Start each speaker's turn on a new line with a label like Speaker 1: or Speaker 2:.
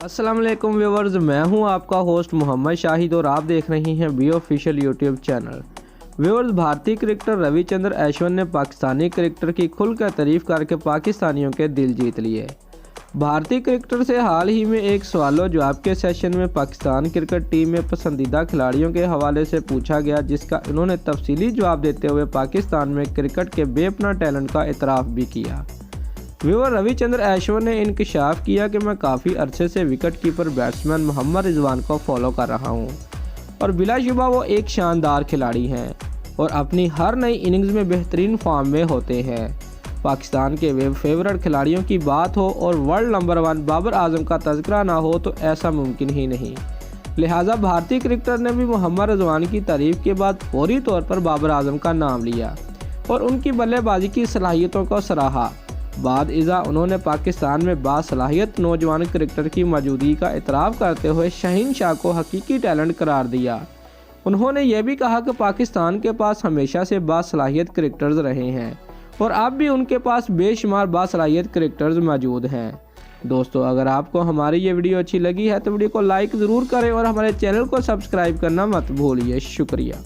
Speaker 1: अस्सलाम वालेकुम व्यूवर्स, मैं हूं आपका होस्ट मोहम्मद शाहिद और आप देख रहे हैं B official YouTube channel. Viewers, भारतीय क्रिकेटर रविचंद्र अश्विन ने पाकिस्तानी क्रिकेटर की खुलकर तारीफ करके पाकिस्तानियों के दिल जीत लिए। भारतीय क्रिकेटर से हाल ही में एक सवालों जवाब के सेशन में पाकिस्तान क्रिकेट टीम में पसंदीदा खिलाड़ियों के हवाले से पूछा गया, जिसका उन्होंने तफसीली जवाब देते हुए पाकिस्तान में क्रिकेट के बेपनाह टैलेंट का एतराफ़ भी किया। व्यूअर, रविचंद्र अश्विन ने इंकशाफ किया कि मैं काफ़ी अरसे से wicket keeper batsman Mohammad Rizwan को फॉलो कर रहा हूं और बिलाशुबा वो एक शानदार खिलाड़ी हैं और अपनी हर नई इनिंग्स में बेहतरीन फॉर्म में होते हैं। पाकिस्तान के वे फेवरेट खिलाड़ियों की बात हो और वर्ल्ड नंबर 1 बाबर आजम का तज़किरा ना हो तो ऐसा मुमकिन ही नहीं। लिहाजा भारतीय क्रिकेटर ने भी मोहम्मद रिजवान की तारीफ के बाद फौरी तौर पर बाबर आजम का नाम लिया और उनकी बल्लेबाजी की सलाहियतों को सराहा। बाद इज़ा उन्होंने पाकिस्तान में बासलाहियत नौजवान क्रिकेटर की मौजूदगी का एतराफ़ करते हुए शहीन शाह को हकीकी टैलेंट करार दिया। उन्होंने यह भी कहा कि पाकिस्तान के पास हमेशा से बासलाहियत क्रिकेटर्स रहे हैं और अब भी उनके पास बेशुमार बासलाहियत क्रिकेटर्स मौजूद हैं। दोस्तों, अगर आपको हमारी ये वीडियो अच्छी लगी है तो वीडियो को लाइक ज़रूर करें और हमारे चैनल को सब्सक्राइब करना मत भूलिए। शुक्रिया।